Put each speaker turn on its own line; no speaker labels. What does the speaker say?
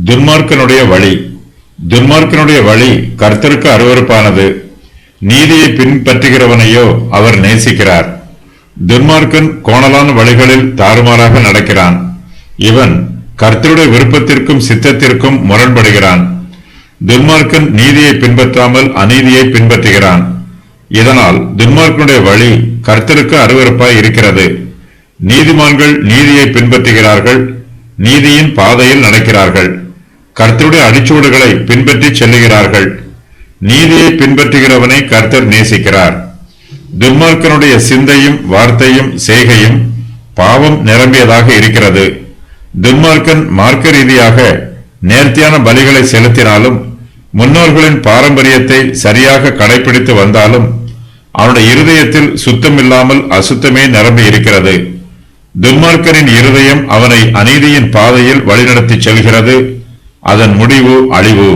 துன்மார்க்கனுடைய வழி. துன்மார்க்கனுடைய வழி கர்த்தருக்கு அருவருப்பானது. நீதியை பின்பற்றுகிறவனையோ அவர் நேசிக்கிறார். துன்மார்க்கன் கோணலான வழிகளில் தாறுமாறாக நடக்கிறான். இவன் கர்த்தருடைய விருப்பத்திற்கும் சித்தத்திற்கும் முரண்படுகிறான். துன்மார்க்கன் நீதியை பின்பற்றாமல் அநீதியை பின்பற்றுகிறான். இதனால் துன்மார்க்கனுடைய வழி கர்த்தருக்கு அருவருப்பாய் இருக்கிறது. நீதிமான்கள் நீதியை பின்பற்றுகிறார்கள், நீதியின் பாதையில் நடக்கிறார்கள், கர்த்தருடைய அடிச்சுவடுகளை பின்பற்றி செல்லுகிறார்கள். நீதியை பின்பற்றுகிறவனை கர்த்தர் நேசிக்கிறார். துன்மார்க்கனுடைய சிந்தையும் வார்த்தையும் செய்கையும் பாவம் நிரம்பியதாக இருக்கிறது. துன்மார்க்கன் மார்க்க ரீதியாக நேர்த்தியான பலிகளை செலுத்தினாலும் முன்னோர்களின் பாரம்பரியத்தை சரியாக கடைபிடித்து வந்தாலும் அவனுடைய இருதயத்தில் சுத்தமில்லாமல் அசுத்தமே நிரம்பி இருக்கிறது. துன்மார்க்கனின் இருதயம் அவனை அநீதியின் பாதையில் வழிநடத்தி செல்கிறது. அதன் முடிவு அழிவு.